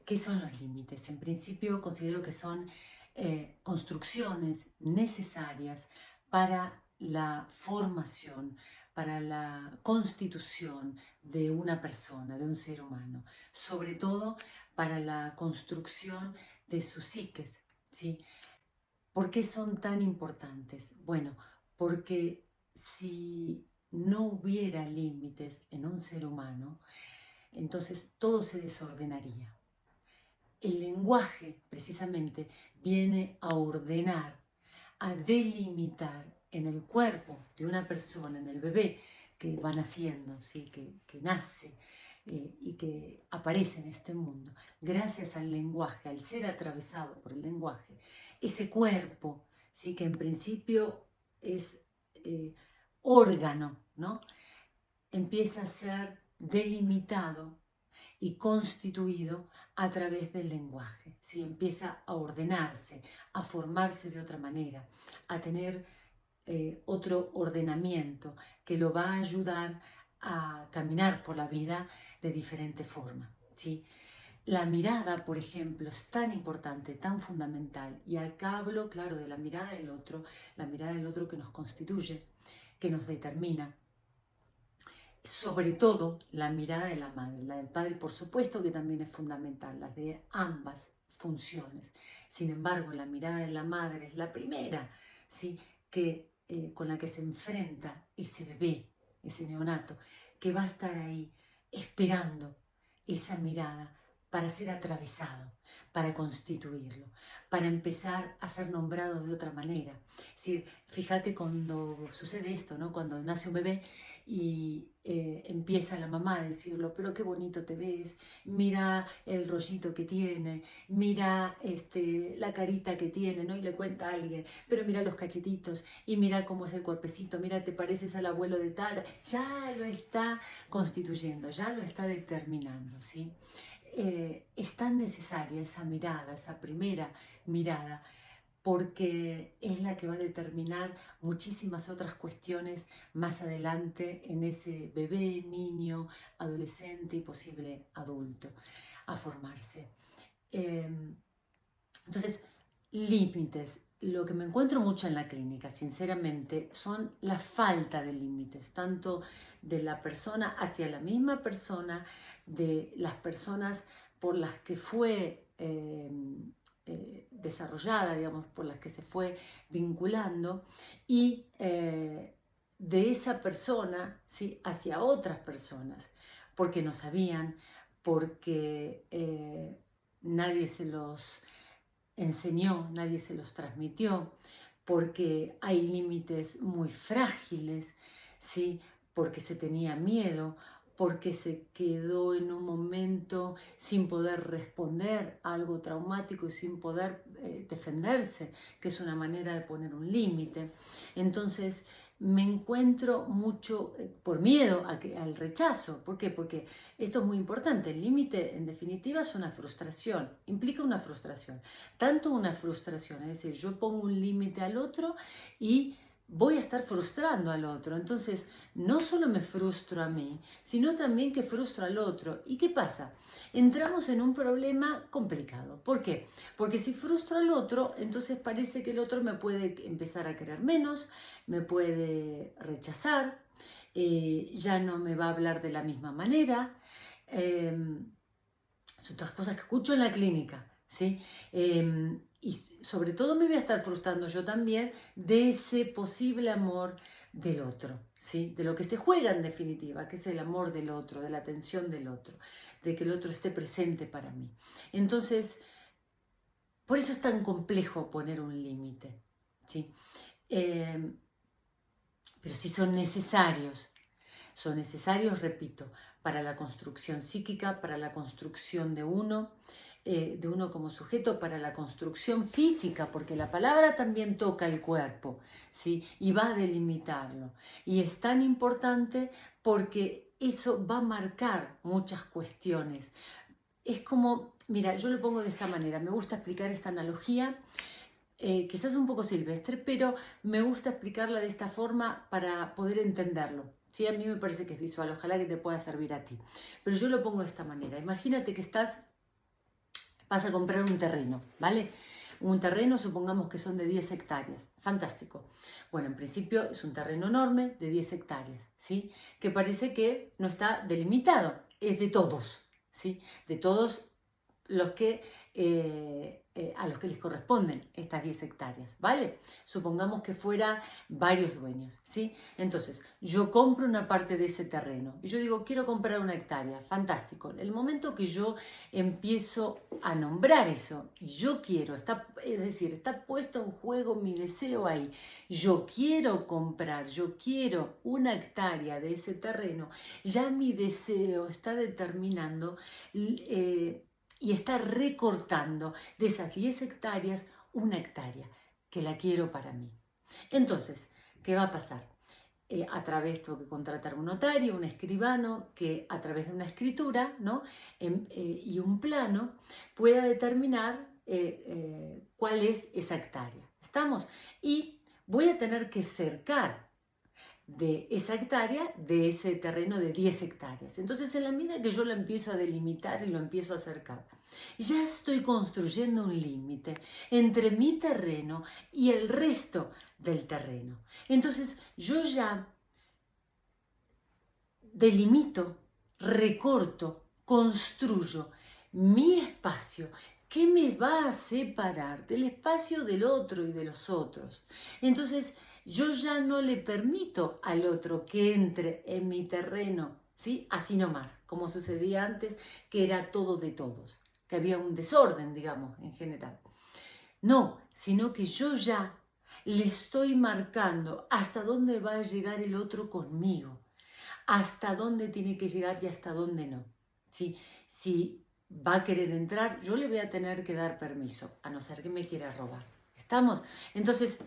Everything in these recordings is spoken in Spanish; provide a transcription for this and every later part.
¿Qué son los límites? En principio considero que son construcciones necesarias para la formación, para la constitución de una persona, de un ser humano, sobre todo para la construcción de sus psiques, ¿sí? ¿Por qué son tan importantes? Bueno, porque si no hubiera límites en un ser humano, entonces todo se desordenaría. El lenguaje, precisamente, viene a ordenar, a delimitar en el cuerpo de una persona, en el bebé que va naciendo, ¿sí? que nace y que aparece en este mundo, gracias al lenguaje, al ser atravesado por el lenguaje, ese cuerpo, ¿sí? que en principio es órgano, ¿no? empieza a ser delimitado y constituido a través del lenguaje, ¿sí? empieza a ordenarse, a formarse de otra manera, a tener otro ordenamiento que lo va a ayudar a caminar por la vida de diferente forma, ¿sí? La mirada, por ejemplo, es tan importante, tan fundamental, y acá hablo, claro, de la mirada del otro que nos constituye, que nos determina, sobre todo la mirada de la madre, la del padre por supuesto que también es fundamental, las de ambas funciones. Sin embargo, la mirada de la madre es la primera, ¿sí? Con la que se enfrenta ese bebé, ese neonato, que va a estar ahí esperando esa mirada para ser atravesado, para constituirlo, para empezar a ser nombrado de otra manera. Es decir, fíjate cuando sucede esto, ¿no? Cuando nace un bebé y empieza la mamá a decirlo, pero qué bonito te ves, mira el rollito que tiene, mira la carita que tiene, ¿no? Y le cuenta a alguien, pero mira los cachetitos y mira cómo es el cuerpecito, mira, te pareces al abuelo de tal, ya lo está constituyendo, ya lo está determinando, ¿sí? Es tan necesaria esa mirada, esa primera mirada, porque es la que va a determinar muchísimas otras cuestiones más adelante en ese bebé, niño, adolescente y posible adulto a formarse. Entonces, límites. Lo que me encuentro mucho en la clínica, sinceramente, son la falta de límites, tanto de la persona hacia la misma persona, de las personas por las que fue desarrollada, digamos, por las que se fue vinculando, y de esa persona, ¿sí? hacia otras personas, porque no sabían, porque nadie se los enseñó, nadie se los transmitió, porque hay límites muy frágiles, ¿sí? porque se tenía miedo, porque se quedó en un momento sin poder responder a algo traumático y sin poder defenderse, que es una manera de poner un límite. Entonces me encuentro mucho por miedo al rechazo. ¿Por qué? Porque esto es muy importante. El límite, en definitiva, es una frustración, implica una frustración. Tanto una frustración, es decir, yo pongo un límite al otro y voy a estar frustrando al otro. Entonces, no solo me frustro a mí, sino también que frustro al otro. ¿Y qué pasa? Entramos en un problema complicado. ¿Por qué? Porque si frustro al otro, entonces parece que el otro me puede empezar a querer menos, me puede rechazar, ya no me va a hablar de la misma manera. Son todas cosas que escucho en la clínica, ¿sí? Y sobre todo me voy a estar frustrando yo también de ese posible amor del otro, ¿sí? De lo que se juega en definitiva, que es el amor del otro, de la atención del otro, de que el otro esté presente para mí. Entonces, por eso es tan complejo poner un límite, ¿sí? Pero sí son necesarios. Son necesarios, repito, para la construcción psíquica, para la construcción de uno como sujeto, para la construcción física, porque la palabra también toca el cuerpo, ¿sí? Y va a delimitarlo. Y es tan importante porque eso va a marcar muchas cuestiones. Es como, mira, yo lo pongo de esta manera, me gusta explicar esta analogía. Quizás un poco silvestre, pero me gusta explicarla de esta forma para poder entenderlo. Sí, a mí me parece que es visual, ojalá que te pueda servir a ti. Pero yo lo pongo de esta manera. Imagínate que estás vas a comprar un terreno, ¿vale? Un terreno, supongamos que son de 10 hectáreas. Fantástico. Bueno, en principio es un terreno enorme de 10 hectáreas, ¿sí? Que parece que no está delimitado, es de todos, ¿sí? De todos los que, a los que les corresponden estas 10 hectáreas, ¿vale? Supongamos que fuera varios dueños, ¿sí? Entonces, yo compro una parte de ese terreno y yo digo, quiero comprar una hectárea, fantástico. El momento que yo empiezo a nombrar eso, y yo quiero, es decir, está puesto en juego mi deseo ahí, yo quiero comprar, yo quiero una hectárea de ese terreno, ya mi deseo está determinando y está recortando de esas 10 hectáreas una hectárea que la quiero para mí. Entonces, ¿qué va a pasar? Tengo que contratar un notario, un escribano, que a través de una escritura, ¿no? Y un plano pueda determinar cuál es esa hectárea. ¿Estamos? Y voy a tener que cercar de esa hectárea, de ese terreno de 10 hectáreas. Entonces, en la medida que yo lo empiezo a delimitar y lo empiezo a acercar, ya estoy construyendo un límite entre mi terreno y el resto del terreno. Entonces, yo ya delimito, recorto, construyo mi espacio que me va a separar del espacio del otro y de los otros. Entonces, yo ya no le permito al otro que entre en mi terreno, ¿sí? Así nomás, como sucedía antes, que era todo de todos, que había un desorden, digamos, en general. No, sino que yo ya le estoy marcando hasta dónde va a llegar el otro conmigo, hasta dónde tiene que llegar y hasta dónde no. ¿Sí? Si va a querer entrar, yo le voy a tener que dar permiso, a no ser que me quiera robar. ¿Estamos? Entonces,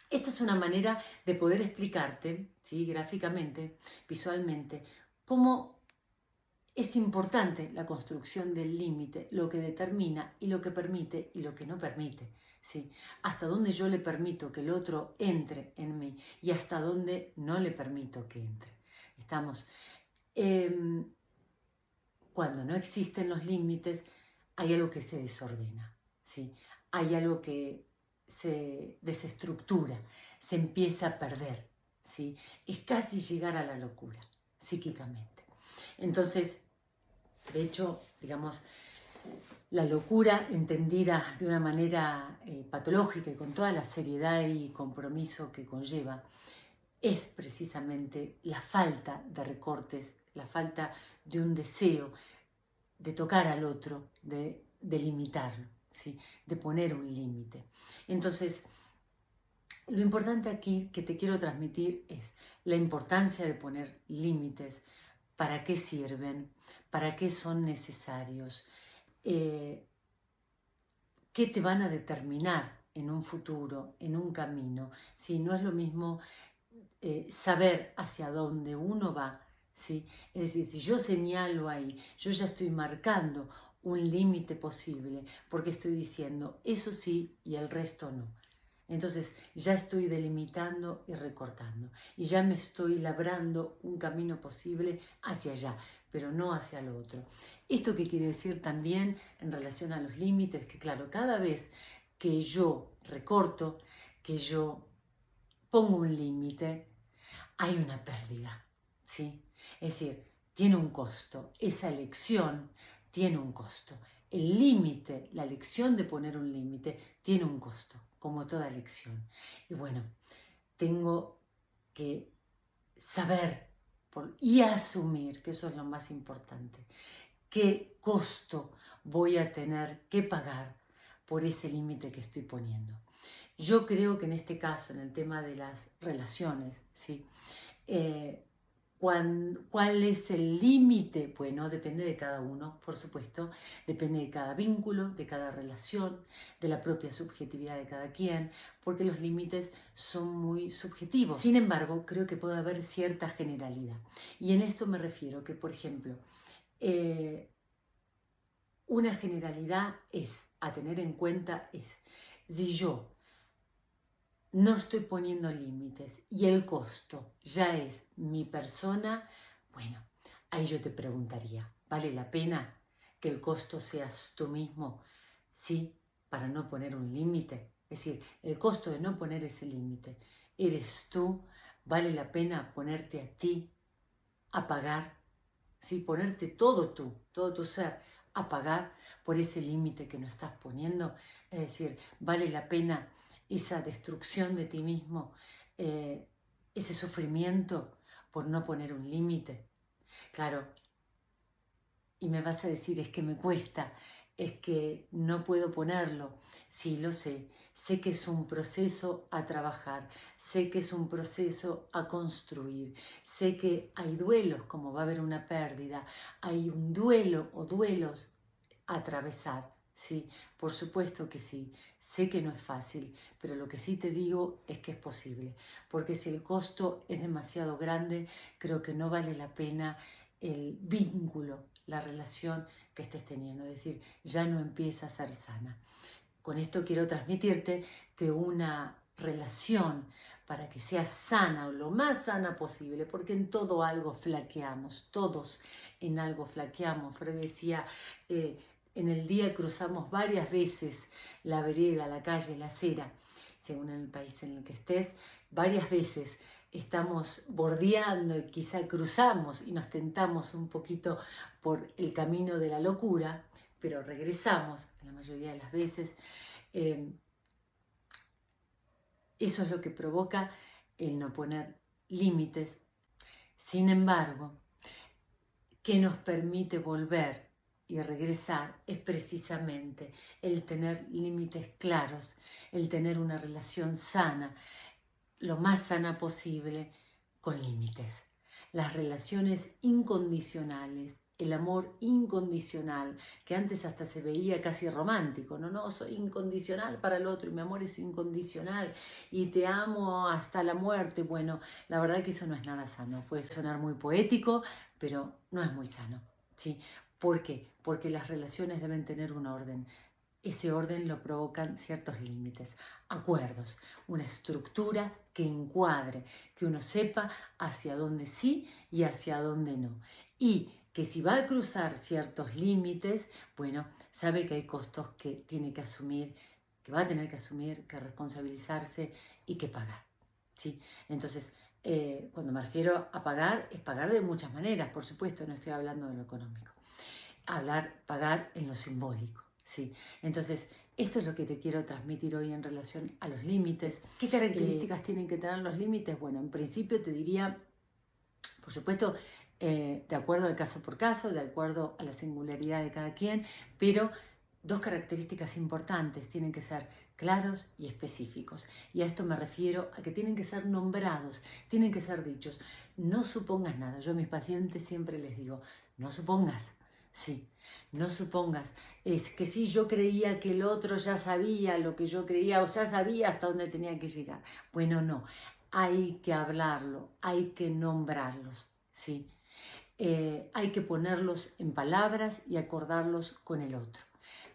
esta es una manera de poder explicarte, ¿sí? Gráficamente, visualmente, cómo es importante la construcción del límite, lo que determina y lo que permite y lo que no permite. ¿Sí? Hasta dónde yo le permito que el otro entre en mí y hasta dónde no le permito que entre. Estamos. Cuando no existen los límites, hay algo que se desordena, ¿sí? Hay algo que se desestructura, se empieza a perder, ¿sí? Es casi llegar a la locura, psíquicamente. Entonces, de hecho, digamos, la locura entendida de una manera patológica y con toda la seriedad y compromiso que conlleva, es precisamente la falta de recortes, la falta de un deseo de tocar al otro, de limitarlo, ¿sí? De poner un límite. Entonces, lo importante aquí que te quiero transmitir es la importancia de poner límites, para qué sirven, para qué son necesarios, qué te van a determinar en un futuro, en un camino. ¿Sí? No es lo mismo saber hacia dónde uno va, ¿sí? Es decir, si yo señalo ahí, yo ya estoy marcando un límite posible, porque estoy diciendo eso sí y el resto no. Entonces ya estoy delimitando y recortando y ya me estoy labrando un camino posible hacia allá, pero no hacia el otro. ¿Esto qué quiere decir también en relación a los límites? Que claro, cada vez que yo recorto, que yo pongo un límite, hay una pérdida, ¿sí? Es decir, tiene un costo, esa elección tiene un costo. El límite, la elección de poner un límite, tiene un costo, como toda elección. Y bueno, tengo que saber y asumir, que eso es lo más importante, qué costo voy a tener que pagar por ese límite que estoy poniendo. Yo creo que en este caso, en el tema de las relaciones, ¿sí? ¿Cuál es el límite? Bueno, depende de cada uno, por supuesto, depende de cada vínculo, de cada relación, de la propia subjetividad de cada quien, porque los límites son muy subjetivos. Sin embargo, creo que puede haber cierta generalidad. Y en esto me refiero que, por ejemplo, una generalidad a tener en cuenta es, si yo no estoy poniendo límites y el costo ya es mi persona, bueno, ahí yo te preguntaría, ¿vale la pena que el costo seas tú mismo, sí, para no poner un límite. Es decir, el costo de no poner ese límite eres tú, vale la pena ponerte a ti a pagar, ¿sí? Ponerte todo tú, todo tu ser a pagar por ese límite que no estás poniendo. Es decir, vale la pena esa destrucción de ti mismo, ese sufrimiento por no poner un límite. Claro, y me vas a decir, es que me cuesta, es que no puedo ponerlo. Sí, lo sé que es un proceso a trabajar, sé que es un proceso a construir, sé que hay duelos, como va a haber una pérdida, hay un duelo o duelos a atravesar. Sí, por supuesto que sí, sé que no es fácil, pero lo que sí te digo es que es posible, porque si el costo es demasiado grande, creo que no vale la pena el vínculo, la relación que estés teniendo, es decir, ya no empieza a ser sana. Con esto quiero transmitirte que una relación, para que sea sana o lo más sana posible, porque en todo algo flaqueamos, todos en algo flaqueamos. Freud decía, en el día cruzamos varias veces la vereda, la calle, la acera, según el país en el que estés, varias veces estamos bordeando y quizá cruzamos y nos tentamos un poquito por el camino de la locura, pero regresamos la mayoría de las veces. Eso es lo que provoca el no poner límites. Sin embargo, ¿qué nos permite volver y regresar? Es precisamente el tener límites claros, el tener una relación sana, lo más sana posible, con límites. Las relaciones incondicionales, el amor incondicional, que antes hasta se veía casi romántico, no, soy incondicional para el otro y mi amor es incondicional y te amo hasta la muerte. Bueno, la verdad que eso no es nada sano, puede sonar muy poético, pero no es muy sano, ¿sí? ¿Por qué? Porque las relaciones deben tener un orden. Ese orden lo provocan ciertos límites, acuerdos, una estructura que encuadre, que uno sepa hacia dónde sí y hacia dónde no. Y que si va a cruzar ciertos límites, bueno, sabe que hay costos que tiene que asumir, que va a tener que asumir, que responsabilizarse y que pagar, ¿sí? Entonces, cuando me refiero a pagar, es pagar de muchas maneras, por supuesto, no estoy hablando de lo económico. Pagar en lo simbólico. Sí, entonces esto es lo que te quiero transmitir hoy en relación a los límites. ¿Qué características tienen que tener los límites? Bueno, en principio te diría, por supuesto, de acuerdo al caso por caso, de acuerdo a la singularidad de cada quien, pero dos características importantes tienen que ser claros y específicos. Y a esto me refiero a que tienen que ser nombrados, tienen que ser dichos. No supongas nada. Yo a mis pacientes siempre les digo, no supongas. Sí, no supongas, es que sí, yo creía que el otro ya sabía lo que yo creía o ya sabía hasta dónde tenía que llegar. Bueno, no, hay que hablarlo, hay que nombrarlos, ¿sí? Hay que ponerlos en palabras y acordarlos con el otro.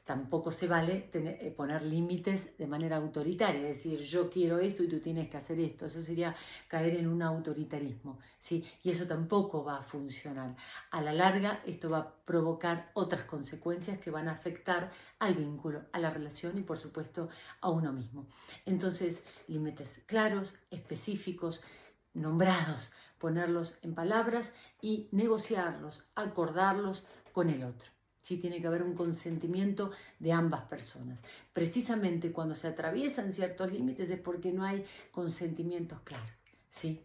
Tampoco se vale poner límites de manera autoritaria, es decir, yo quiero esto y tú tienes que hacer esto. Eso sería caer en un autoritarismo, ¿sí? Y eso tampoco va a funcionar. A la larga, esto va a provocar otras consecuencias que van a afectar al vínculo, a la relación y, por supuesto, a uno mismo. Entonces, límites claros, específicos, nombrados, ponerlos en palabras y negociarlos, acordarlos con el otro. Sí, tiene que haber un consentimiento de ambas personas. Precisamente cuando se atraviesan ciertos límites es porque no hay consentimientos claros, ¿sí?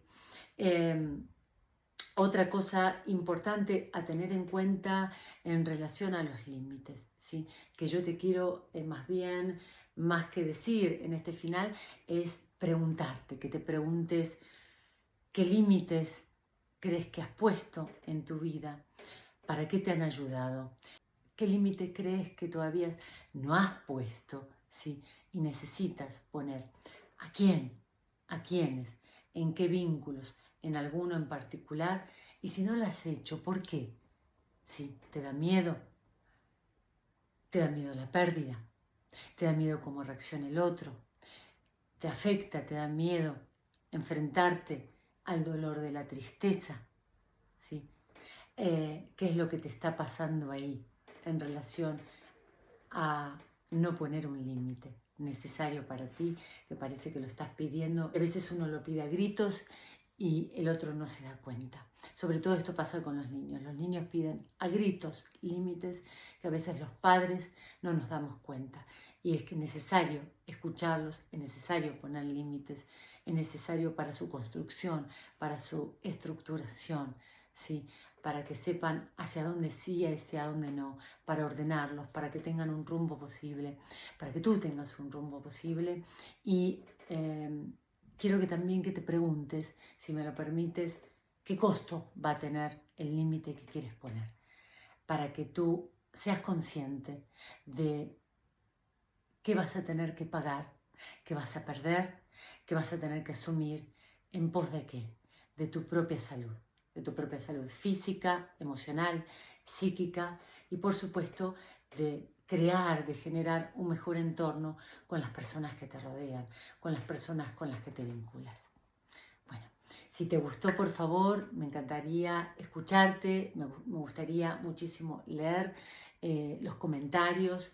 Otra cosa importante a tener en cuenta en relación a los límites, ¿sí? Que yo te quiero más bien, más que decir en este final, es preguntarte, que te preguntes qué límites crees que has puesto en tu vida, para qué te han ayudado. ¿Qué límite crees que todavía no has puesto? ¿Sí? Y necesitas poner. ¿A quién? ¿A quiénes? ¿En qué vínculos? ¿En alguno en particular? Y si no lo has hecho, ¿por qué? ¿Sí? ¿Te da miedo? ¿Te da miedo la pérdida? ¿Te da miedo cómo reacciona el otro? ¿Te afecta? ¿Te da miedo enfrentarte al dolor de la tristeza? ¿Sí? ¿Qué es lo que te está pasando ahí? en relación a no poner un límite necesario para ti, que parece que lo estás pidiendo. A veces uno lo pide a gritos y el otro no se da cuenta. Sobre todo esto pasa con los niños. Los niños piden a gritos límites que a veces los padres no nos damos cuenta. Y es que es necesario escucharlos, es necesario poner límites, es necesario para su construcción, para su estructuración, ¿sí? Para que sepan hacia dónde sí y hacia dónde no, para ordenarlos, para que tengan un rumbo posible, para que tú tengas un rumbo posible. Y quiero que también que te preguntes, si me lo permites, qué costo va a tener el límite que quieres poner, para que tú seas consciente de qué vas a tener que pagar, qué vas a perder, qué vas a tener que asumir, en pos de qué, de tu propia salud física, emocional, psíquica y por supuesto de crear, de generar un mejor entorno con las personas que te rodean, con las personas con las que te vinculas. Bueno, si te gustó, por favor, me encantaría escucharte, me gustaría muchísimo leer los comentarios.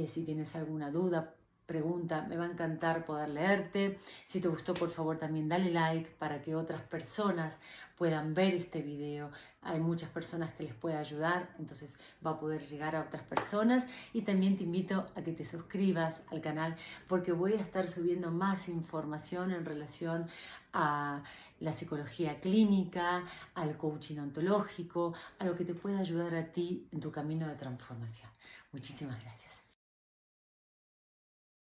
Si tienes alguna duda, pregunta, me va a encantar poder leerte. Si te gustó, por favor, también dale like para que otras personas puedan ver este video. Hay muchas personas que les puede ayudar, entonces va a poder llegar a otras personas. Y también te invito a que te suscribas al canal porque voy a estar subiendo más información en relación a la psicología clínica, al coaching ontológico, a lo que te pueda ayudar a ti en tu camino de transformación. Muchísimas gracias.